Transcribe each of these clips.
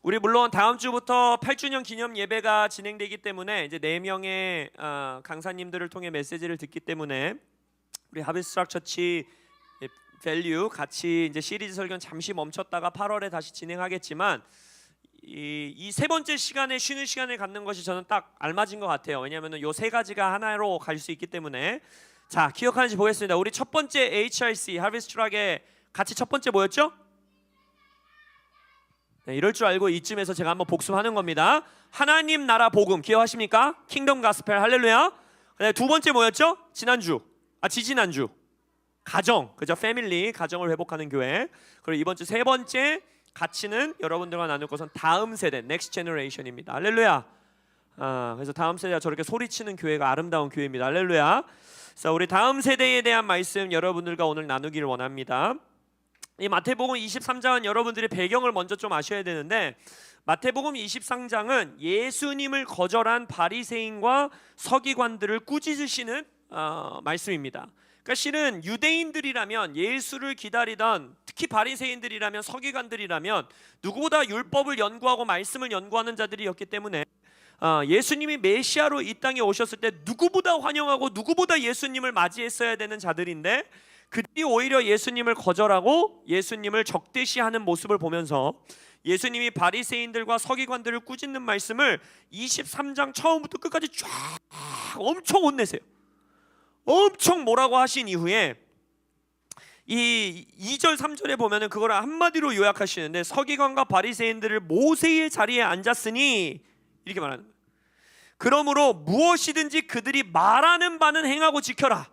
우리 물론 다음 주부터 8주년 기념 예배가 진행되기 때문에 이제 4명의 강사님들을 통해 메시지를 듣기 때문에 우리 하비스트락 처치 밸류 같이 이제 시리즈 설교는 잠시 멈췄다가 8월에 다시 진행하겠지만 이 세 번째 시간에 쉬는 시간을 갖는 것이 저는 딱 알맞은 것 같아요. 왜냐하면 요 세 가지가 하나로 갈 수 있기 때문에. 자, 기억하는지 보겠습니다. 우리 첫 번째 HRC 하비스트락의 같이 첫 번째 뭐였죠? 네, 이럴 줄 알고 이쯤에서 제가 한번 복습하는 겁니다. 하나님 나라 복음 기억하십니까? 킹덤 가스펠 할렐루야. 네, 두 번째 뭐였죠? 지지난주 가정, 그죠? 패밀리, 가정을 회복하는 교회. 그리고 이번 주 세 번째 가치는 여러분들과 나눌 것은 다음 세대, 넥스트 제너레이션입니다. 할렐루야. 그래서 다음 세대가 저렇게 소리치는 교회가 아름다운 교회입니다. 할렐루야. 그래서 우리 다음 세대에 대한 말씀 여러분들과 오늘 나누기를 원합니다. 이 마태복음 23장은 여러분들이 배경을 먼저 좀 아셔야 되는데, 마태복음 23장은 예수님을 거절한 바리새인과 서기관들을 꾸짖으시는 말씀입니다. 그러니까 실은 유대인들이라면, 예수를 기다리던 특히 바리새인들이라면, 서기관들이라면 누구보다 율법을 연구하고 말씀을 연구하는 자들이었기 때문에 예수님이 메시아로 이 땅에 오셨을 때 누구보다 환영하고 누구보다 예수님을 맞이했어야 되는 자들인데, 그들이 오히려 예수님을 거절하고 예수님을 적대시하는 모습을 보면서 예수님이 바리새인들과 서기관들을 꾸짖는 말씀을 23장 처음부터 끝까지 쫙 엄청 혼내세요. 엄청 뭐라고 하신 이후에 이 2절 3절에 보면은 그걸 한마디로 요약하시는데, 서기관과 바리새인들을 모세의 자리에 앉았으니 이렇게 말하는 거예요. 그러므로 무엇이든지 그들이 말하는 바는 행하고 지켜라.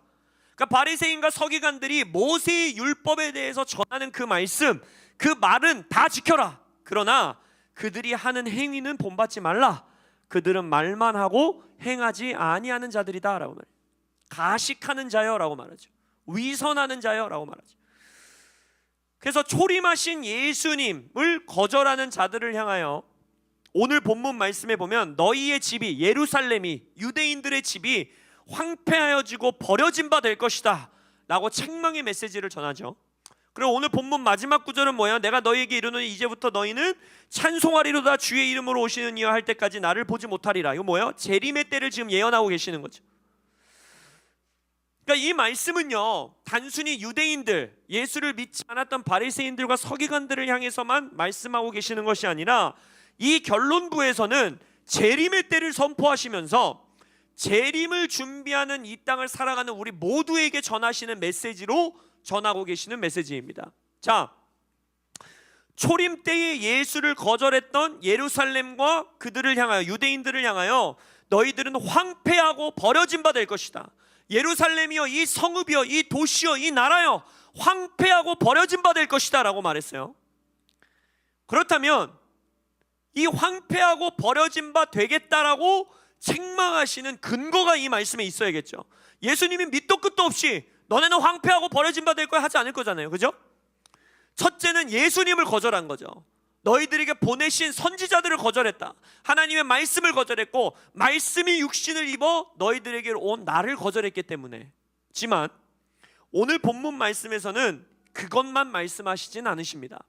그러니까 바리새인과 서기관들이 모세의 율법에 대해서 전하는 그 말씀, 그 말은 다 지켜라. 그러나 그들이 하는 행위는 본받지 말라. 그들은 말만 하고 행하지 아니하는 자들이다 라고 말해요. 가식하는 자여 라고 말하죠. 위선하는 자여 라고 말하죠. 그래서 초림하신 예수님을 거절하는 자들을 향하여 오늘 본문 말씀에 보면 너희의 집이, 예루살렘이, 유대인들의 집이 황폐하여지고 버려진 바 될 것이다 라고 책망의 메시지를 전하죠. 그리고 오늘 본문 마지막 구절은 뭐예요? 내가 너희에게 이르노니 이제부터 너희는 찬송하리로다 주의 이름으로 오시는 이여 할 때까지 나를 보지 못하리라. 이거 뭐예요? 재림의 때를 지금 예언하고 계시는 거죠. 그러니까 이 말씀은요, 단순히 유대인들, 예수를 믿지 않았던 바리새인들과 서기관들을 향해서만 말씀하고 계시는 것이 아니라 이 결론부에서는 재림의 때를 선포하시면서 재림을 준비하는 이 땅을 살아가는 우리 모두에게 전하시는 메시지로 전하고 계시는 메시지입니다. 자, 초림 때에 예수를 거절했던 예루살렘과 그들을 향하여, 유대인들을 향하여 너희들은 황폐하고 버려진 바 될 것이다. 예루살렘이여, 이 성읍이여, 이 도시여, 이 나라여, 황폐하고 버려진 바 될 것이다 라고 말했어요. 그렇다면 이 황폐하고 버려진 바 되겠다라고 책망하시는 근거가 이 말씀에 있어야겠죠. 예수님이 밑도 끝도 없이 너네는 황폐하고 버려진 바 될 거야 하지 않을 거잖아요. 그죠? 첫째는 예수님을 거절한 거죠. 너희들에게 보내신 선지자들을 거절했다. 하나님의 말씀을 거절했고, 말씀이 육신을 입어 너희들에게 온 나를 거절했기 때문에. 지만 오늘 본문 말씀에서는 그것만 말씀하시진 않으십니다.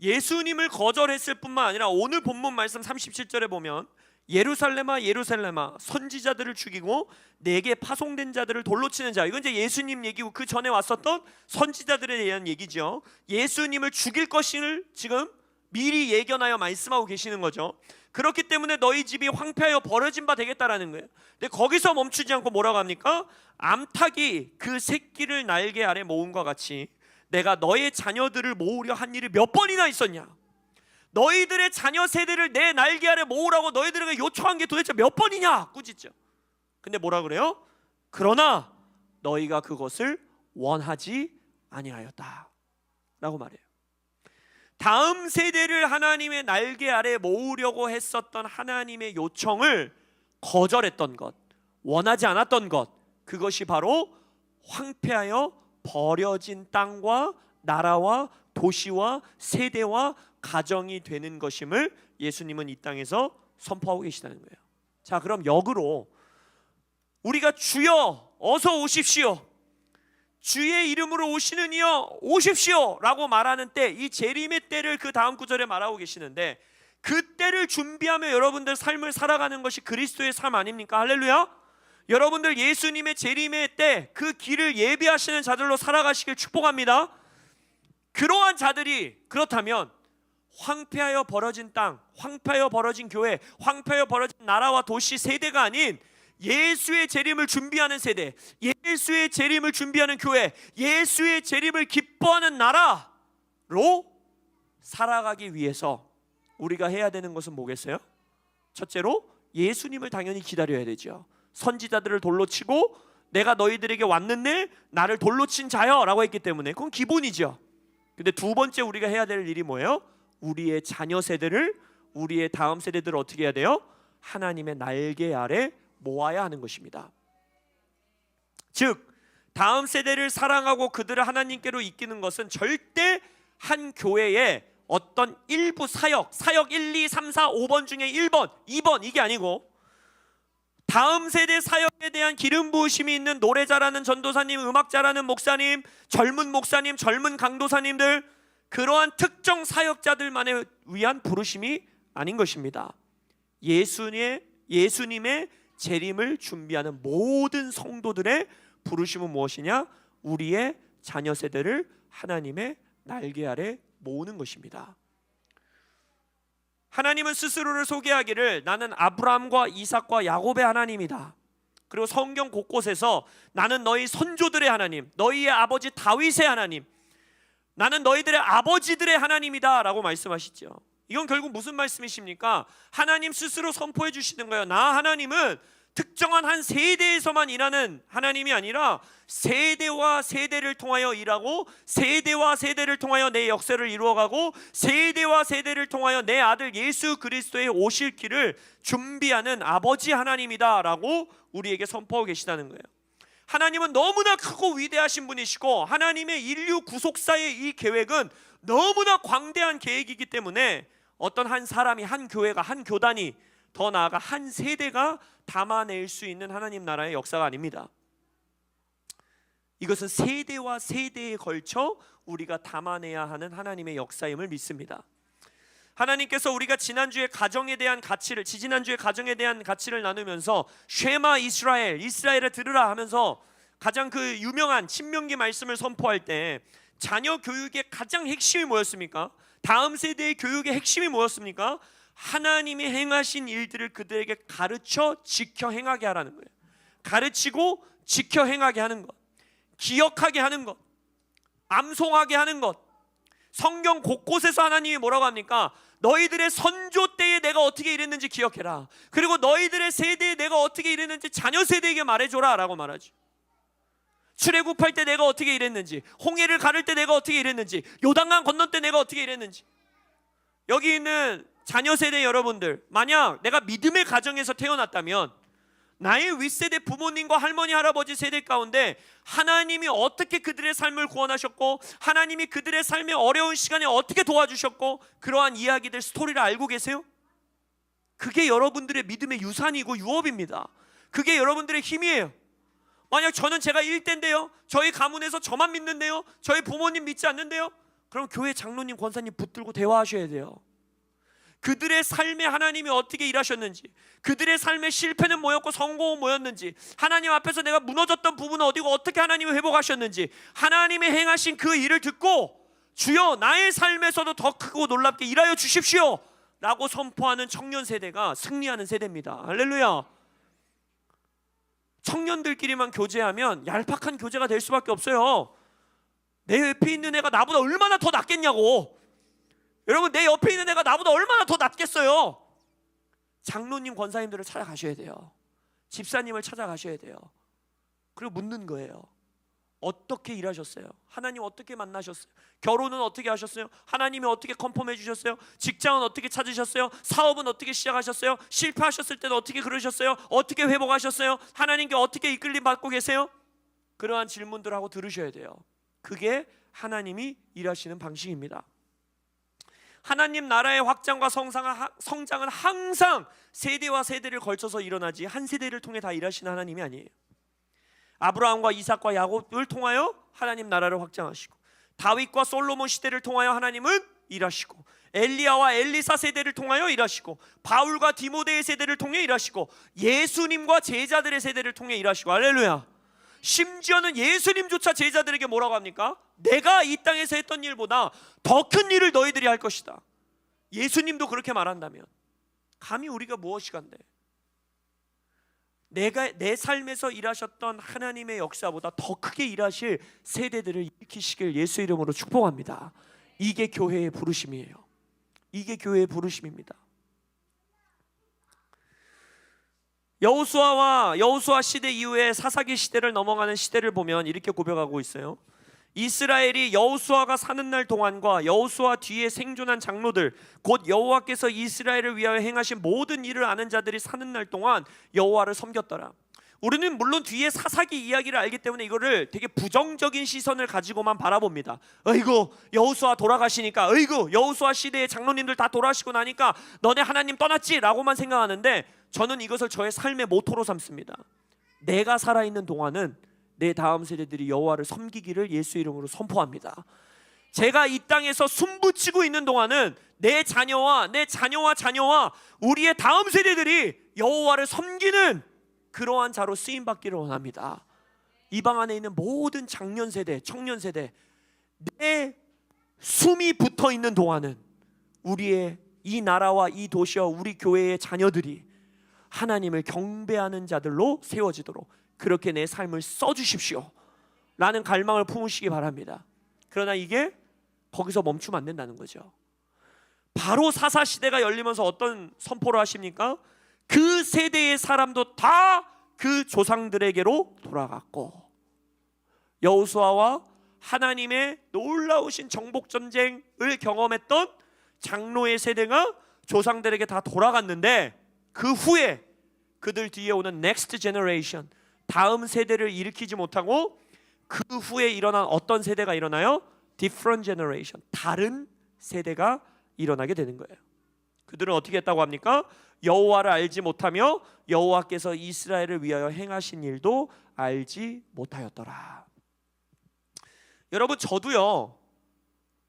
예수님을 거절했을 뿐만 아니라 오늘 본문 말씀 37절에 보면 예루살렘아 예루살렘아 선지자들을 죽이고 내게 파송된 자들을 돌로 치는 자, 이건 이제 예수님 얘기고 그 전에 왔었던 선지자들에 대한 얘기죠. 예수님을 죽일 것을 지금 미리 예견하여 말씀하고 계시는 거죠. 그렇기 때문에 너희 집이 황폐하여 버려진 바 되겠다라는 거예요. 근데 거기서 멈추지 않고 뭐라고 합니까? 암탉이 그 새끼를 날개 아래 모음과 같이 내가 너의 자녀들을 모으려 한 일이 몇 번이나 있었냐. 너희들의 자녀 세대를 내 날개 아래 모으라고 너희들에게 요청한 게 도대체 몇 번이냐 꾸짖죠. 근데 뭐라 그래요? 그러나 너희가 그것을 원하지 아니하였다 라고 말해요. 다음 세대를 하나님의 날개 아래 모으려고 했었던 하나님의 요청을 거절했던 것, 원하지 않았던 것, 그것이 바로 황폐하여 버려진 땅과 나라와 도시와 세대와 가정이 되는 것임을 예수님은 이 땅에서 선포하고 계시다는 거예요. 자, 그럼 역으로 우리가 주여 어서 오십시오, 주의 이름으로 오시는 이여 오십시오 라고 말하는 때, 이 재림의 때를 그 다음 구절에 말하고 계시는데, 그 때를 준비하며 여러분들 삶을 살아가는 것이 그리스도의 삶 아닙니까? 할렐루야. 여러분들 예수님의 재림의 때 그 길을 예비하시는 자들로 살아가시길 축복합니다. 그러한 자들이 그렇다면 황폐하여 벌어진 땅, 황폐하여 벌어진 교회, 황폐하여 벌어진 나라와 도시 세대가 아닌 예수의 재림을 준비하는 세대, 예수의 재림을 준비하는 교회, 예수의 재림을 기뻐하는 나라로 살아가기 위해서 우리가 해야 되는 것은 뭐겠어요? 첫째로 예수님을 당연히 기다려야 되죠. 선지자들을 돌로 치고 내가 너희들에게 왔는데 나를 돌로 친 자여 라고 했기 때문에 그건 기본이죠. 근데 두 번째 우리가 해야 될 일이 뭐예요? 우리의 자녀 세대를, 우리의 다음 세대들을 어떻게 해야 돼요? 하나님의 날개 아래 모아야 하는 것입니다. 즉 다음 세대를 사랑하고 그들을 하나님께로 이끄는 것은 절대 한 교회의 어떤 일부 사역 1, 2, 3, 4, 5번 중에 1번, 2번 이게 아니고, 다음 세대 사역에 대한 기름 부으심이 있는 노래 잘하는 전도사님, 음악 잘하는 목사님, 젊은 목사님, 젊은 강도사님들, 그러한 특정 사역자들만을 위한 부르심이 아닌 것입니다. 예수님의 재림을 준비하는 모든 성도들의 부르심은 무엇이냐? 우리의 자녀 세대를 하나님의 날개 아래 모으는 것입니다. 하나님은 스스로를 소개하기를 나는 아브라함과 이삭과 야곱의 하나님이다. 그리고 성경 곳곳에서 나는 너희 선조들의 하나님, 너희의 아버지 다윗의 하나님, 나는 너희들의 아버지들의 하나님이다 라고 말씀하시죠. 이건 결국 무슨 말씀이십니까? 하나님 스스로 선포해 주시는 거예요. 나 하나님은 특정한 한 세대에서만 일하는 하나님이 아니라 세대와 세대를 통하여 일하고, 세대와 세대를 통하여 내 역사를 이루어가고, 세대와 세대를 통하여 내 아들 예수 그리스도의 오실 길을 준비하는 아버지 하나님이다 라고 우리에게 선포하고 계시다는 거예요. 하나님은 너무나 크고 위대하신 분이시고, 하나님의 인류 구속사의 이 계획은 너무나 광대한 계획이기 때문에 어떤 한 사람이, 한 교회가, 한 교단이, 더 나아가 한 세대가 담아낼 수 있는 하나님 나라의 역사가 아닙니다. 이것은 세대와 세대에 걸쳐 우리가 담아내야 하는 하나님의 역사임을 믿습니다. 하나님께서 우리가 지난주에 가정에 대한 가치를, 지지난주에 가정에 대한 가치를 나누면서 쉐마 이스라엘, 이스라엘을 들으라 하면서 가장 그 유명한 신명기 말씀을 선포할 때 자녀 교육의 가장 핵심이 뭐였습니까? 다음 세대의 교육의 핵심이 뭐였습니까? 하나님이 행하신 일들을 그들에게 가르쳐 지켜 행하게 하라는 거예요. 가르치고 지켜 행하게 하는 것, 기억하게 하는 것, 암송하게 하는 것. 성경 곳곳에서 하나님이 뭐라고 합니까? 너희들의 선조 때에 내가 어떻게 일했는지 기억해라. 그리고 너희들의 세대에 내가 어떻게 일했는지 자녀 세대에게 말해줘라 라고 말하죠. 출애굽할 때 내가 어떻게 일했는지, 홍해를 가를 때 내가 어떻게 일했는지, 요단강 건널 때 내가 어떻게 일했는지. 여기 있는 자녀 세대 여러분들, 만약 내가 믿음의 가정에서 태어났다면 나의 윗세대 부모님과 할머니 할아버지 세대 가운데 하나님이 어떻게 그들의 삶을 구원하셨고, 하나님이 그들의 삶의 어려운 시간에 어떻게 도와주셨고, 그러한 이야기들, 스토리를 알고 계세요? 그게 여러분들의 믿음의 유산이고 유업입니다. 그게 여러분들의 힘이에요. 만약 저는 제가 1대인데요, 저희 가문에서 저만 믿는데요, 저희 부모님 믿지 않는데요, 그럼 교회 장로님, 권사님 붙들고 대화하셔야 돼요. 그들의 삶에 하나님이 어떻게 일하셨는지, 그들의 삶의 실패는 뭐였고 성공은 뭐였는지, 하나님 앞에서 내가 무너졌던 부분은 어디고 어떻게 하나님이 회복하셨는지, 하나님의 행하신 그 일을 듣고 주여 나의 삶에서도 더 크고 놀랍게 일하여 주십시오 라고 선포하는 청년 세대가 승리하는 세대입니다. 할렐루야. 청년들끼리만 교제하면 얄팍한 교제가 될 수밖에 없어요. 내 옆에 있는 애가 나보다 얼마나 더 낫겠냐고. 여러분, 내 옆에 있는 애가 나보다 얼마나 더 낫겠어요. 장로님, 권사님들을 찾아가셔야 돼요. 집사님을 찾아가셔야 돼요. 그리고 묻는 거예요. 어떻게 일하셨어요? 하나님 어떻게 만나셨어요? 결혼은 어떻게 하셨어요? 하나님이 어떻게 컨펌해 주셨어요? 직장은 어떻게 찾으셨어요? 사업은 어떻게 시작하셨어요? 실패하셨을 때도 어떻게 그러셨어요? 어떻게 회복하셨어요? 하나님께 어떻게 이끌림 받고 계세요? 그러한 질문들을 하고 들으셔야 돼요. 그게 하나님이 일하시는 방식입니다. 하나님 나라의 확장과 성장은 항상 세대와 세대를 걸쳐서 일어나지 한 세대를 통해 다 일하시는 하나님이 아니에요. 아브라함과 이삭과 야곱을 통하여 하나님 나라를 확장하시고, 다윗과 솔로몬 시대를 통하여 하나님은 일하시고, 엘리야와 엘리사 세대를 통하여 일하시고, 바울과 디모데의 세대를 통해 일하시고, 예수님과 제자들의 세대를 통해 일하시고, 할렐루야. 심지어는 예수님조차 제자들에게 뭐라고 합니까? 내가 이 땅에서 했던 일보다 더 큰 일을 너희들이 할 것이다. 예수님도 그렇게 말한다면 감히 우리가 무엇이간데, 내 삶에서 일하셨던 하나님의 역사보다 더 크게 일하실 세대들을 일으키시길 예수 이름으로 축복합니다. 이게 교회의 부르심이에요. 이게 교회의 부르심입니다. 여호수아 시대 이후에 사사기 시대를 넘어가는 시대를 보면 이렇게 고백하고 있어요. 이스라엘이 여호수아가 사는 날 동안과 여호수아 뒤에 생존한 장로들, 곧 여호와께서 이스라엘을 위하여 행하신 모든 일을 아는 자들이 사는 날 동안 여호와를 섬겼더라. 우리는 물론 뒤에 사사기 이야기를 알기 때문에 이거를 되게 부정적인 시선을 가지고만 바라봅니다. 어이구, 여호수아 돌아가시니까, 어이구, 여호수아 시대의 장로님들 다 돌아가시고 나니까 너네 하나님 떠났지? 라고만 생각하는데, 저는 이것을 저의 삶의 모토로 삼습니다. 내가 살아있는 동안은 내 다음 세대들이 여호와를 섬기기를 예수 이름으로 선포합니다. 제가 이 땅에서 숨붙이고 있는 동안은 내 자녀와 우리의 다음 세대들이 여호와를 섬기는 그러한 자로 쓰임받기를 원합니다. 이 방 안에 있는 모든 장년 세대, 청년 세대, 내 숨이 붙어있는 동안은 우리의 이 나라와 이 도시와 우리 교회의 자녀들이 하나님을 경배하는 자들로 세워지도록 그렇게 내 삶을 써주십시오 라는 갈망을 품으시기 바랍니다. 그러나 이게 거기서 멈추면 안 된다는 거죠. 바로 사사시대가 열리면서 어떤 선포를 하십니까? 그 세대의 사람도 다 그 조상들에게로 돌아갔고, 여호수아와 하나님의 놀라우신 정복전쟁을 경험했던 장로의 세대가 조상들에게 다 돌아갔는데, 그 후에 그들 뒤에 오는 next generation, 다음 세대를 일으키지 못하고 그 후에 일어난 어떤 세대가 일어나요? different generation, 다른 세대가 일어나게 되는 거예요. 그들은 어떻게 했다고 합니까? 여호와를 알지 못하며 여호와께서 이스라엘을 위하여 행하신 일도 알지 못하였더라. 여러분, 저도요,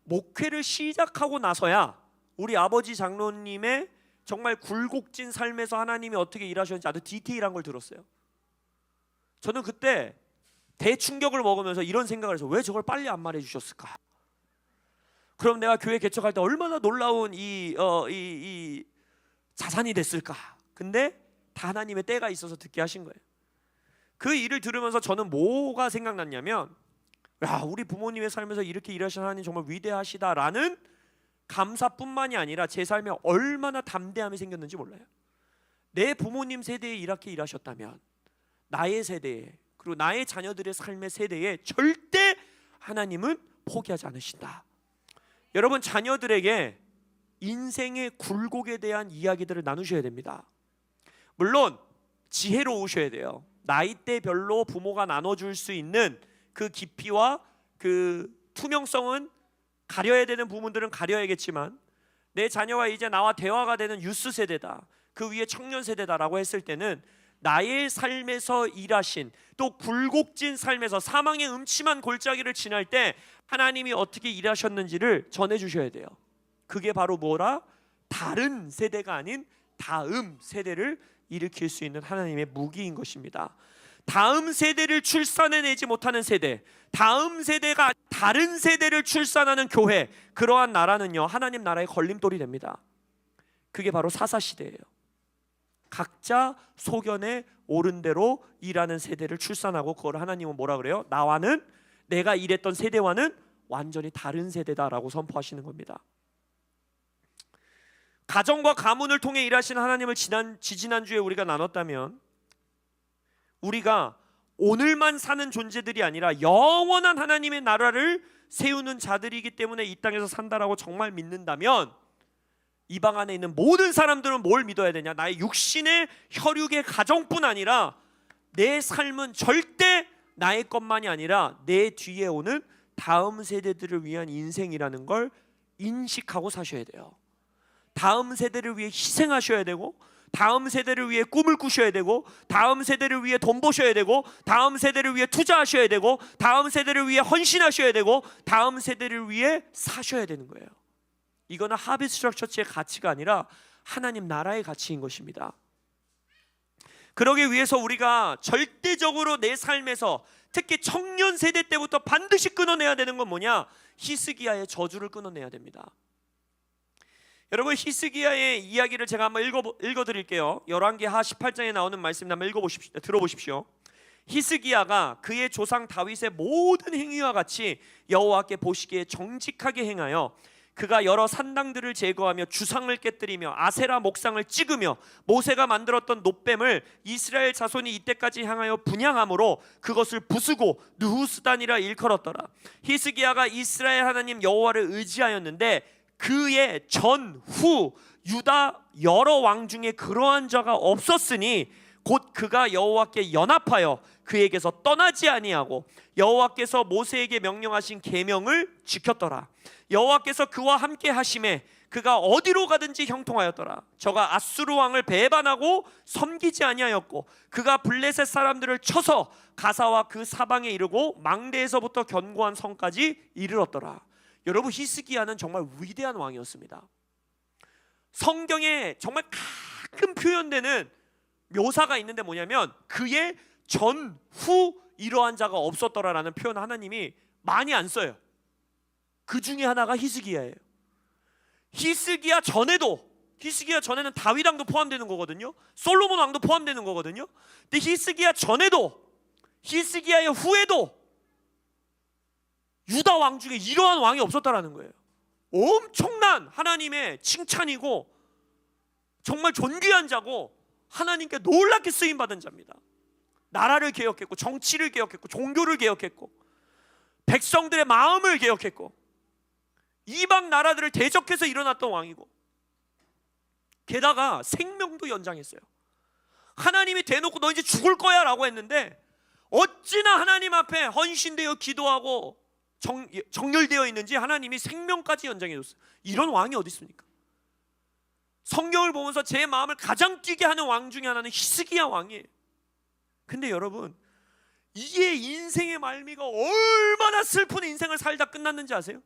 목회를 시작하고 나서야 우리 아버지 장로님의 정말 굴곡진 삶에서 하나님이 어떻게 일하셨는지 아주 디테일한 걸 들었어요. 저는 그때 대충격을 먹으면서 이런 생각을 해서, 왜 저걸 빨리 안 말해 주셨을까? 그럼 내가 교회 개척할 때 얼마나 놀라운 이 자산이 됐을까? 근데 다 하나님의 때가 있어서 듣게 하신 거예요. 그 일을 들으면서 저는 뭐가 생각났냐면, 야, 우리 부모님의 삶에서 이렇게 일하신 하나님 정말 위대하시다라는 감사뿐만이 아니라 제 삶에 얼마나 담대함이 생겼는지 몰라요. 내 부모님 세대에 이렇게 일하셨다면 나의 세대에, 그리고 나의 자녀들의 삶의 세대에 절대 하나님은 포기하지 않으신다. 여러분, 자녀들에게 인생의 굴곡에 대한 이야기들을 나누셔야 됩니다. 물론 지혜로우셔야 돼요. 나이대별로 부모가 나눠줄 수 있는 그 깊이와 그 투명성은 가려야 되는 부분들은 가려야겠지만, 내 자녀가 이제 나와 대화가 되는 유스 세대다, 그 위에 청년 세대다라고 했을 때는 나의 삶에서 일하신, 또 굴곡진 삶에서 사망의 음침한 골짜기를 지날 때 하나님이 어떻게 일하셨는지를 전해주셔야 돼요. 그게 바로 뭐라? 다른 세대가 아닌 다음 세대를 일으킬 수 있는 하나님의 무기인 것입니다. 다음 세대를 출산해내지 못하는 세대, 다음 세대가 다른 세대를 출산하는 교회, 그러한 나라는요, 하나님 나라의 걸림돌이 됩니다. 그게 바로 사사시대예요. 각자 소견에 옳은 대로 일하는 세대를 출산하고, 그걸 하나님은 뭐라 그래요? 나와는, 내가 일했던 세대와는 완전히 다른 세대다라고 선포하시는 겁니다. 가정과 가문을 통해 일하시는 하나님을 지지난주에 우리가 나눴다면, 우리가 오늘만 사는 존재들이 아니라 영원한 하나님의 나라를 세우는 자들이기 때문에 이 땅에서 산다라고 정말 믿는다면, 이 방 안에 있는 모든 사람들은 뭘 믿어야 되냐? 나의 육신의 혈육의 가정뿐 아니라 내 삶은 절대 나의 것만이 아니라 내 뒤에 오는 다음 세대들을 위한 인생이라는 걸 인식하고 사셔야 돼요. 다음 세대를 위해 희생하셔야 되고, 다음 세대를 위해 꿈을 꾸셔야 되고, 다음 세대를 위해 돈 버셔야 되고, 다음 세대를 위해 투자하셔야 되고, 다음 세대를 위해 헌신하셔야 되고, 다음 세대를 위해 사셔야 되는 거예요. 이거는 하비스트 처치의 가치가 아니라 하나님 나라의 가치인 것입니다. 그러기 위해서 우리가 절대적으로 내 삶에서, 특히 청년 세대 때부터 반드시 끊어내야 되는 건 뭐냐? 히스기야의 저주를 끊어내야 됩니다. 여러분, 히스기야의 이야기를 제가 한번 읽어드릴게요. 열왕기하 18장에 나오는 말씀 한번 들어보십시오. 히스기야가 그의 조상 다윗의 모든 행위와 같이 여호와께 보시기에 정직하게 행하여 그가 여러 산당들을 제거하며 주상을 깨뜨리며 아세라 목상을 찍으며 모세가 만들었던 놋뱀을 이스라엘 자손이 이때까지 향하여 분향함으로 그것을 부수고 느후스단이라 일컬었더라. 히스기야가 이스라엘 하나님 여호와를 의지하였는데 그의 전후 유다 여러 왕 중에 그러한 자가 없었으니 곧 그가 여호와께 연합하여 그에게서 떠나지 아니하고 여호와께서 모세에게 명령하신 계명을 지켰더라. 여호와께서 그와 함께 하심에 그가 어디로 가든지 형통하였더라. 저가 아수르 왕을 배반하고 섬기지 아니하였고 그가 블레셋 사람들을 쳐서 가사와 그 사방에 이르고 망대에서부터 견고한 성까지 이르렀더라. 여러분, 히스기야는 정말 위대한 왕이었습니다. 성경에 정말 가끔 표현되는 묘사가 있는데 뭐냐면 그의 전후 이러한 자가 없었더라라는 표현 하나님이 많이 안 써요. 그 중에 하나가 히스기야예요. 히스기야 전에는 다윗 왕도 포함되는 거거든요. 솔로몬 왕도 포함되는 거거든요. 근데 히스기야 전에도, 히스기야의 후에도 유다 왕 중에 이러한 왕이 없었다라는 거예요. 엄청난 하나님의 칭찬이고 정말 존귀한 자고 하나님께 놀랍게 쓰임받은 자입니다. 나라를 개혁했고 정치를 개혁했고 종교를 개혁했고 백성들의 마음을 개혁했고 이방 나라들을 대적해서 일어났던 왕이고 게다가 생명도 연장했어요. 하나님이 대놓고 너 이제 죽을 거야 라고 했는데 어찌나 하나님 앞에 헌신되어 기도하고 정렬되어 있는지 하나님이 생명까지 연장해줬어요. 이런 왕이 어디 있습니까? 성경을 보면서 제 마음을 가장 뛰게 하는 왕 중에 하나는 히스기야 왕이에요. 근데 여러분, 이게 인생의 말미가 얼마나 슬픈 인생을 살다 끝났는지 아세요?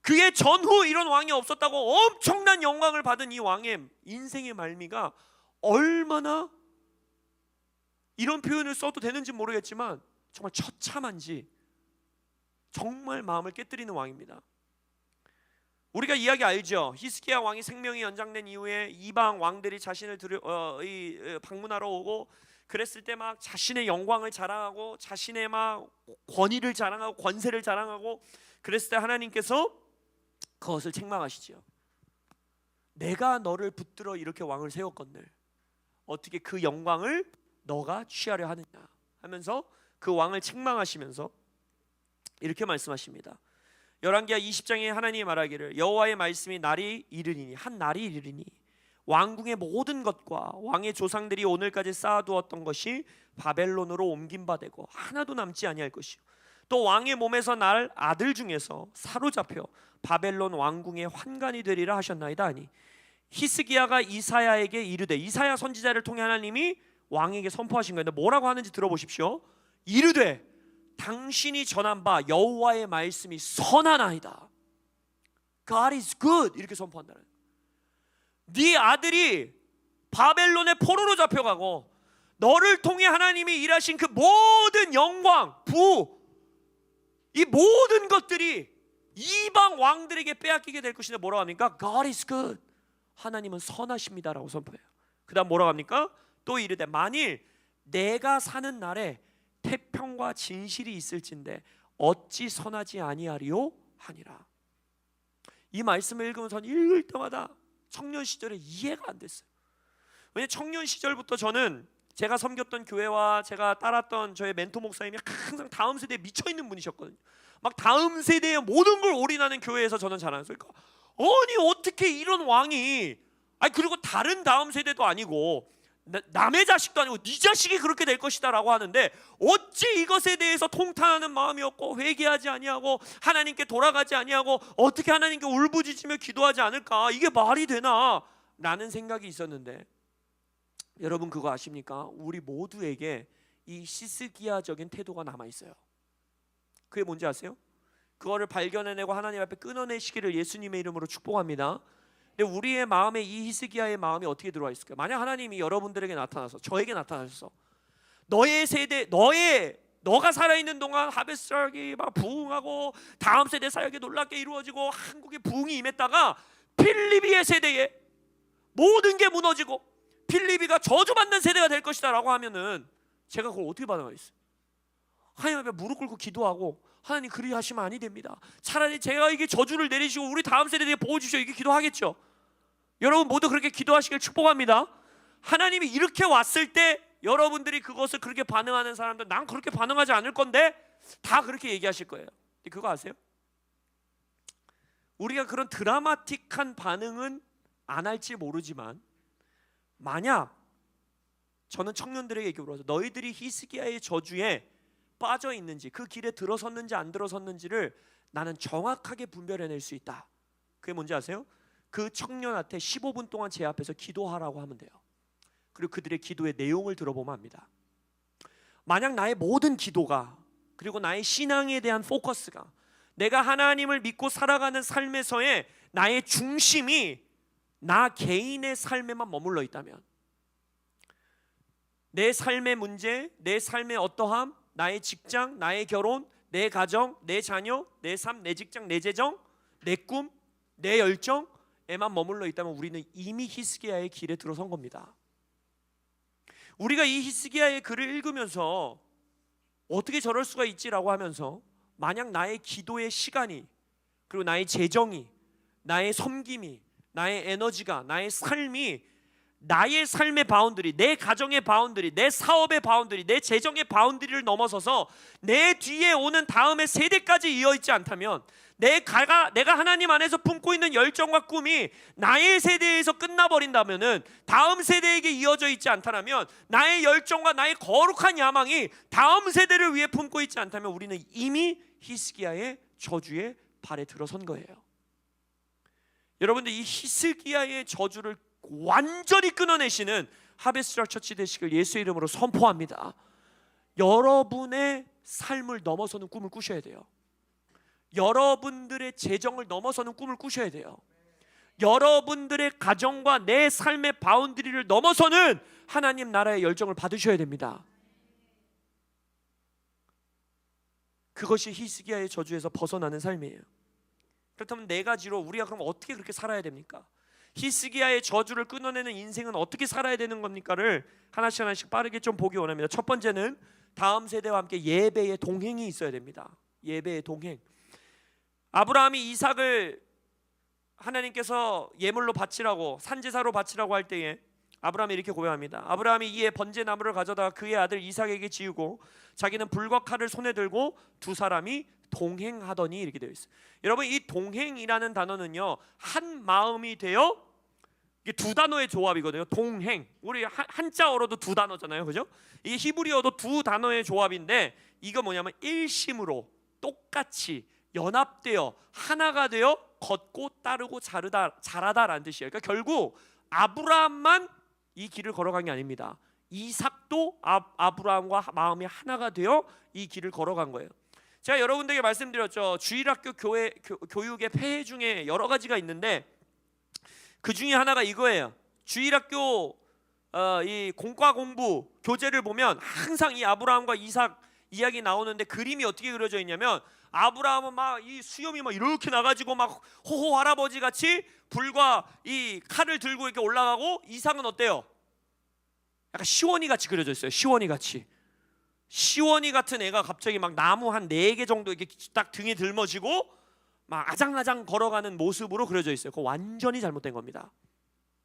그의 전후 이런 왕이 없었다고 엄청난 영광을 받은 이 왕의 인생의 말미가 얼마나, 이런 표현을 써도 되는지 모르겠지만 정말 처참한지 정말 마음을 깨뜨리는 왕입니다. 우리가 이야기 알죠? 히스기야 왕이 생명이 연장된 이후에 이방 왕들이 자신을 방문하러 오고 그랬을 때 막 자신의 영광을 자랑하고 자신의 막 권위를 자랑하고 권세를 자랑하고 그랬을 때 하나님께서 그것을 책망하시죠. 내가 너를 붙들어 이렇게 왕을 세웠건들 어떻게 그 영광을 너가 취하려 하느냐 하면서 그 왕을 책망하시면서 이렇게 말씀하십니다. 열왕기하 20장에 하나님이 말하기를 여호와의 말씀이 날이 이르리니 한 날이 이르리니 왕궁의 모든 것과 왕의 조상들이 오늘까지 쌓아두었던 것이 바벨론으로 옮긴 바 되고 하나도 남지 아니할 것이요 또 왕의 몸에서 날 아들 중에서 사로잡혀 바벨론 왕궁의 환관이 되리라 하셨나이다 하니 히스기야가 이사야에게 이르되, 이사야 선지자를 통해 하나님이 왕에게 선포하신 거예요. 뭐라고 하는지 들어보십시오. 이르되 당신이 전한 바 여호와의 말씀이 선하나이다. God is good 이렇게 선포한다는 거예요. 네 아들이 바벨론의 포로로 잡혀가고 너를 통해 하나님이 일하신 그 모든 영광, 부, 이 모든 것들이 이방 왕들에게 빼앗기게 될 것인데 뭐라고 합니까? God is good. 하나님은 선하십니다라고 선포해요. 그 다음 뭐라고 합니까? 또 이르되 만일 내가 사는 날에 태평과 진실이 있을진데 어찌 선하지 아니하리요 하니라. 이 말씀을 읽으면서 읽을 때마다 청년 시절에 이해가 안 됐어요. 왜냐하면 청년 시절부터 저는 제가 섬겼던 교회와 제가 따랐던 저의 멘토 목사님이 항상 다음 세대에 미쳐있는 분이셨거든요. 막 다음 세대의 모든 걸 올인하는 교회에서 저는 자라났어요. 그러니까 아니 어떻게 이런 왕이, 아니 그리고 다른 다음 세대도 아니고 남의 자식도 아니고 네 자식이 그렇게 될 것이다 라고 하는데 어찌 이것에 대해서 통탄하는 마음이 없고 회개하지 아니하고 하나님께 돌아가지 아니하고 어떻게 하나님께 울부짖으며 기도하지 않을까, 이게 말이 되나 라는 생각이 있었는데 여러분 그거 아십니까? 우리 모두에게 이 히스기야적인 태도가 남아있어요. 그게 뭔지 아세요? 그거를 발견해내고 하나님 앞에 끊어내시기를 예수님의 이름으로 축복합니다. 근데 우리의 마음에 이 히스기야의 마음이 어떻게 들어와 있을까요? 만약 하나님이 여러분들에게 나타나서, 저에게 나타나셔서 너의 세대, 너가 살아있는 동안 하베스 사역이 막 부흥하고 다음 세대 사역이 놀랍게 이루어지고 한국의 부흥이 임했다가 필리비의 세대에 모든 게 무너지고 필리비가 저주받는 세대가 될 것이다 라고 하면은 제가 그걸 어떻게 반응하겠어요? 하나님 앞에 무릎 꿇고 기도하고, 하나님 그리하시면 아니 됩니다, 차라리 제가 이게 저주를 내리시고 우리 다음 세대에 보호 주시오, 이게 기도하겠죠. 여러분 모두 그렇게 기도하시길 축복합니다. 하나님이 이렇게 왔을 때 여러분들이 그것을 그렇게 반응하는 사람들, 난 그렇게 반응하지 않을 건데, 다 그렇게 얘기하실 거예요. 근데 그거 아세요? 우리가 그런 드라마틱한 반응은 안 할지 모르지만, 만약 저는 청년들에게 얘기 물어서 너희들이 히스기야의 저주에 빠져 있는지, 그 길에 들어섰는지 안 들어섰는지를 나는 정확하게 분별해낼 수 있다. 그게 뭔지 아세요? 그 청년한테 15분 동안 제 앞에서 기도하라고 하면 돼요. 그리고 그들의 기도의 내용을 들어보면 합니다. 만약 나의 모든 기도가, 그리고 나의 신앙에 대한 포커스가, 내가 하나님을 믿고 살아가는 삶에서의 나의 중심이 나 개인의 삶에만 머물러 있다면, 내 삶의 문제, 내 삶의 어떠함, 나의 직장, 나의 결혼, 내 가정, 내 자녀, 내 삶, 내 직장, 내 재정, 내 꿈, 내 열정에만 머물러 있다면 우리는 이미 히스기야의 길에 들어선 겁니다. 우리가 이 히스기야의 글을 읽으면서 어떻게 저럴 수가 있지라고 하면서, 만약 나의 기도의 시간이, 그리고 나의 재정이, 나의 섬김이, 나의 에너지가, 나의 삶이 나의 삶의 바운더리, 내 가정의 바운더리, 내 사업의 바운더리, 내 재정의 바운더리를 넘어서서 내 뒤에 오는 다음의 세대까지 이어있지 않다면, 내가 하나님 안에서 품고 있는 열정과 꿈이 나의 세대에서 끝나버린다면은, 다음 세대에게 이어져 있지 않다면, 나의 열정과 나의 거룩한 야망이 다음 세대를 위해 품고 있지 않다면, 우리는 이미 히스기야의 저주의 발에 들어선 거예요. 여러분들, 이 히스기야의 저주를 완전히 끊어내시는 하베스트 처치 되시길 예수의 이름으로 선포합니다. 여러분의 삶을 넘어서는 꿈을 꾸셔야 돼요. 여러분들의 재정을 넘어서는 꿈을 꾸셔야 돼요. 여러분들의 가정과 내 삶의 바운드리를 넘어서는 하나님 나라의 열정을 받으셔야 됩니다. 그것이 히스기야의 저주에서 벗어나는 삶이에요. 그렇다면 네 가지로 우리가 그럼 어떻게 그렇게 살아야 됩니까? 히스기야의 저주를 끊어내는 인생은 어떻게 살아야 되는 겁니까를 하나씩 하나씩 빠르게 좀 보기 원합니다. 첫 번째는 다음 세대와 함께 예배의 동행이 있어야 됩니다. 예배의 동행. 아브라함이 이삭을 하나님께서 예물로 바치라고, 산제사로 바치라고 할 때에 아브라함이 이렇게 고백합니다. 아브라함이 이에 번제나무를 가져다가 그의 아들 이삭에게 지우고 자기는 불과 칼을 손에 들고 두 사람이 동행하더니, 이렇게 되어 있어요. 여러분, 이 동행이라는 단어는요, 한 마음이 되어, 이게 두 단어의 조합이거든요. 동행, 우리 한자어로도 두 단어잖아요, 그죠? 이 히브리어도 두 단어의 조합인데, 이거 뭐냐면 일심으로 똑같이 연합되어 하나가 되어 걷고 따르고 자라다라는 뜻이에요. 그러니까 결국 아브라함만 이 길을 걸어간 게 아닙니다. 이삭도 아브라함과 마음이 하나가 되어 이 길을 걸어간 거예요. 제가 여러분들에게 말씀드렸죠. 주일학교 교육의 폐해 중에 여러 가지가 있는데, 그 중에 하나가 이거예요. 주일학교 이 공과 공부 교재를 보면 항상 이 아브라함과 이삭 이야기 나오는데, 그림이 어떻게 그려져 있냐면, 아브라함은 막 이 수염이 막 이렇게 나가지고 막 호호 할아버지 같이 불과 이 칼을 들고 이렇게 올라가고, 이삭은 어때요? 약간 시원이 같이 그려져 있어요. 시원이 같이. 시원이 같은 애가 갑자기 막 나무 한 4개 정도 이렇게 딱 등에 들머지고 막 아장아장 걸어가는 모습으로 그려져 있어요. 그거 완전히 잘못된 겁니다.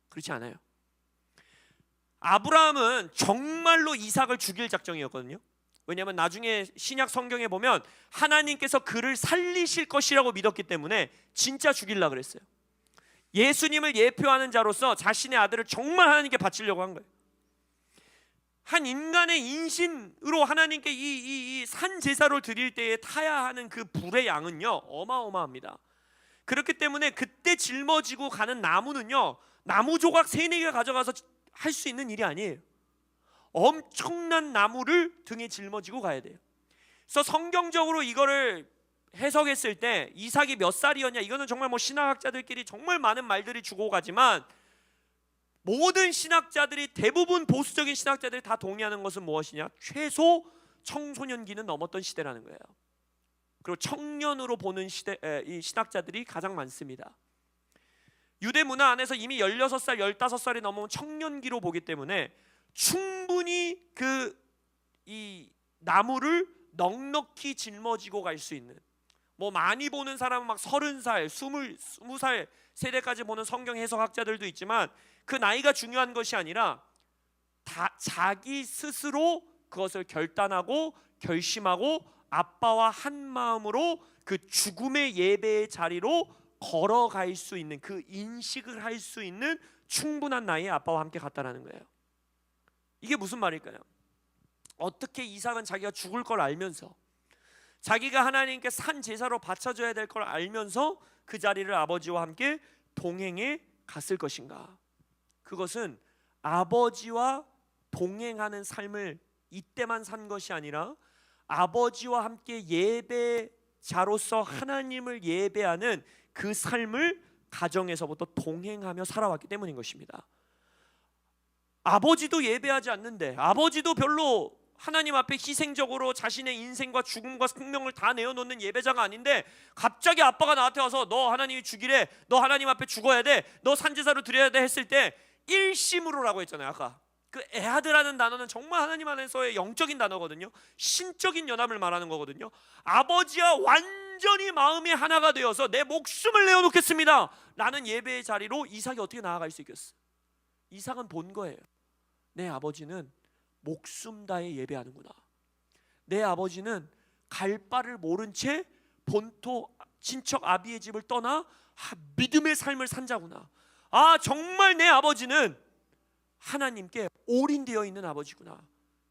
그렇지 않아요. 아브라함은 정말로 이삭을 죽일 작정이었거든요. 왜냐하면 나중에 신약 성경에 보면 하나님께서 그를 살리실 것이라고 믿었기 때문에 진짜 죽이려고 그랬어요. 예수님을 예표하는 자로서 자신의 아들을 정말 하나님께 바치려고 한 거예요. 한 인간의 인신으로 하나님께 이 산 제사를 드릴 때에 타야 하는 그 불의 양은요, 어마어마합니다. 그렇기 때문에 그때 짊어지고 가는 나무는요, 나무 조각 3-4개 가져가서 할 수 있는 일이 아니에요. 엄청난 나무를 등에 짊어지고 가야 돼요. 그래서 성경적으로 이거를 해석했을 때 이삭이 몇 살이었냐, 이거는 정말 뭐 신학학자들끼리 정말 많은 말들이 주고 가지만, 모든 신학자들이, 대부분 보수적인 신학자들이 다 동의하는 것은 무엇이냐? 최소 청소년기는 넘었던 시대라는 거예요. 그리고 청년으로 보는 시대, 이 신학자들이 가장 많습니다. 유대 문화 안에서 이미 16살, 15살이 넘으면 청년기로 보기 때문에 충분히 이 나무를 넉넉히 짊어지고 갈 수 있는, 뭐 많이 보는 사람은 막 30살, 20살 세대까지 보는 성경 해석학자들도 있지만, 그 나이가 중요한 것이 아니라 자기 스스로 그것을 결단하고 결심하고 아빠와 한 마음으로 그 죽음의 예배의 자리로 걸어갈 수 있는, 그 인식을 할 수 있는 충분한 나이에 아빠와 함께 갔다라는 거예요. 이게 무슨 말일까요? 어떻게 이삭은 자기가 죽을 걸 알면서, 자기가 하나님께 산 제사로 바쳐줘야 될 걸 알면서 그 자리를 아버지와 함께 동행해 갔을 것인가? 그것은 아버지와 동행하는 삶을 이때만 산 것이 아니라 아버지와 함께 예배자로서 하나님을 예배하는 그 삶을 가정에서부터 동행하며 살아왔기 때문인 것입니다. 아버지도 예배하지 않는데, 아버지도 별로 하나님 앞에 희생적으로 자신의 인생과 죽음과 생명을 다 내어놓는 예배자가 아닌데, 갑자기 아빠가 나한테 와서 너 하나님이 죽이래, 너 하나님 앞에 죽어야 돼, 너 산제사로 드려야 돼 했을 때 일심으로라고 했잖아요. 아까 그 에하드라는 단어는 정말 하나님 안에서의 영적인 단어거든요. 신적인 연합을 말하는 거거든요. 아버지와 완전히 마음이 하나가 되어서 내 목숨을 내어놓겠습니다 라는 예배의 자리로 이삭이 어떻게 나아갈 수 있겠어? 이삭은 본 거예요. 내 아버지는 목숨 다해 예배하는구나. 내 아버지는 갈 바를 모른 채 본토 친척 아비의 집을 떠나 믿음의 삶을 산자구나. 정말 내 아버지는 하나님께 올인되어 있는 아버지구나.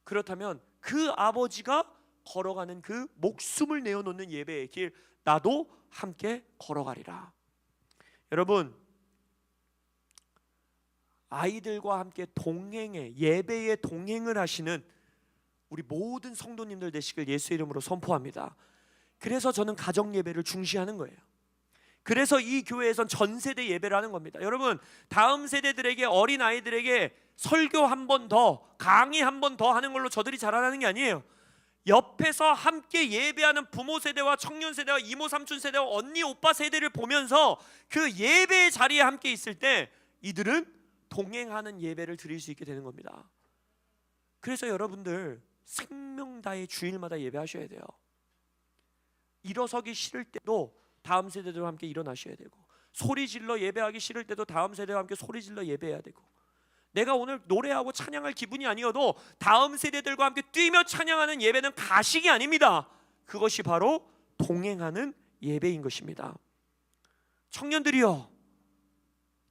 그렇다면 그 아버지가 걸어가는 그 목숨을 내어놓는 예배의 길, 나도 함께 걸어가리라. 여러분, 아이들과 함께 동행에, 예배에 동행을 하시는 우리 모든 성도님들 되시길 예수 이름으로 선포합니다. 그래서 저는 가정 예배를 중시하는 거예요. 그래서 이 교회에선 전 세대 예배를 하는 겁니다. 여러분, 다음 세대들에게, 어린 아이들에게 설교 한 번 더, 강의 한 번 더 하는 걸로 저들이 자라나는 게 아니에요. 옆에서 함께 예배하는 부모 세대와 청년 세대와 이모 삼촌 세대와 언니 오빠 세대를 보면서 그 예배의 자리에 함께 있을 때 이들은 동행하는 예배를 드릴 수 있게 되는 겁니다. 그래서 여러분들 생명 다해 주일마다 예배하셔야 돼요. 일어서기 싫을 때도 다음 세대들과 함께 일어나셔야 되고, 소리 질러 예배하기 싫을 때도 다음 세대와 함께 소리 질러 예배해야 되고, 내가 오늘 노래하고 찬양할 기분이 아니어도 다음 세대들과 함께 뛰며 찬양하는 예배는 가식이 아닙니다. 그것이 바로 동행하는 예배인 것입니다. 청년들이요,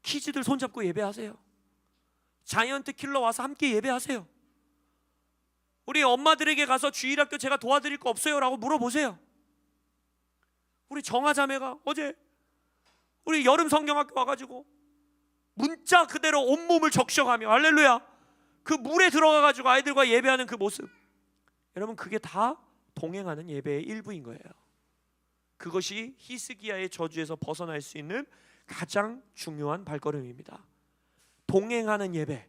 키즈들 손잡고 예배하세요. 자이언트 킬러 와서 함께 예배하세요. 우리 엄마들에게 가서 주일학교 제가 도와드릴 거 없어요? 라고 물어보세요. 우리 정아자매가 어제 우리 여름 성경학교 와가지고 문자 그대로 온몸을 적셔가며 할렐루야, 그 물에 들어가가지고 아이들과 예배하는 그 모습, 여러분 그게 다 동행하는 예배의 일부인 거예요. 그것이 히스기야의 저주에서 벗어날 수 있는 가장 중요한 발걸음입니다. 동행하는 예배,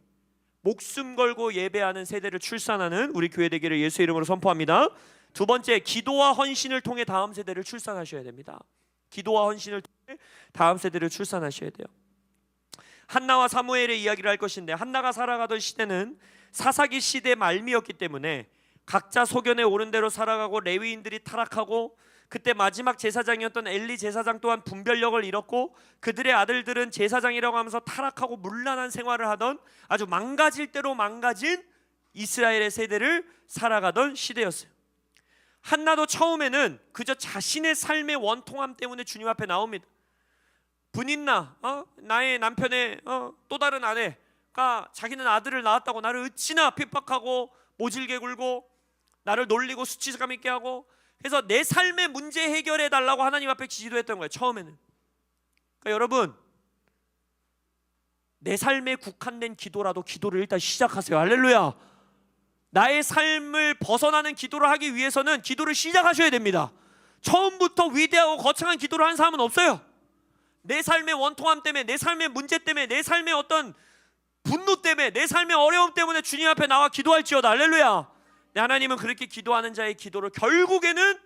목숨 걸고 예배하는 세대를 출산하는 우리 교회 되기를 예수 이름으로 선포합니다. 두 번째, 기도와 헌신을 통해 다음 세대를 출산하셔야 됩니다. 기도와 헌신을 통해 다음 세대를 출산하셔야 돼요. 한나와 사무엘의 이야기를 할 것인데, 한나가 살아가던 시대는 사사기 시대 말미였기 때문에 각자 소견에 오른 대로 살아가고 레위인들이 타락하고, 그때 마지막 제사장이었던 엘리 제사장 또한 분별력을 잃었고, 그들의 아들들은 제사장이라고 하면서 타락하고 문란한 생활을 하던 아주 망가질 대로 망가진 이스라엘의 세대를 살아가던 시대였어요. 한나도 처음에는 그저 자신의 삶의 원통함 때문에 주님 앞에 나옵니다. 분인나, 나의 남편의 또 다른 아내가 자기는 아들을 낳았다고 나를 어찌나 핍박하고 모질게 굴고 나를 놀리고 수치감 있게 하고, 그래서 내 삶의 문제 해결해 달라고 하나님 앞에 기도했던 거예요. 처음에는. 그러니까 여러분, 내 삶에 국한된 기도라도 기도를 일단 시작하세요. 할렐루야. 나의 삶을 벗어나는 기도를 하기 위해서는 기도를 시작하셔야 됩니다. 처음부터 위대하고 거창한 기도를 하는 사람은 없어요. 내 삶의 원통함 때문에, 내 삶의 문제 때문에, 내 삶의 어떤 분노 때문에, 내 삶의 어려움 때문에 주님 앞에 나와 기도할지어다. 할렐루야. 하나님은 그렇게 기도하는 자의 기도를 결국에는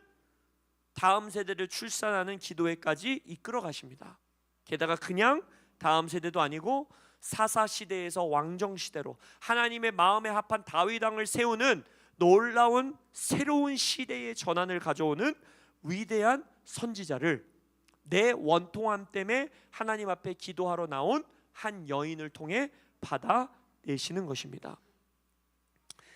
다음 세대를 출산하는 기도에까지 이끌어 가십니다. 게다가 그냥 다음 세대도 아니고 사사시대에서 왕정시대로 하나님의 마음에 합한 다윗 왕을 세우는 놀라운 새로운 시대의 전환을 가져오는 위대한 선지자를 내 원통함 때문에 하나님 앞에 기도하러 나온 한 여인을 통해 받아내시는 것입니다.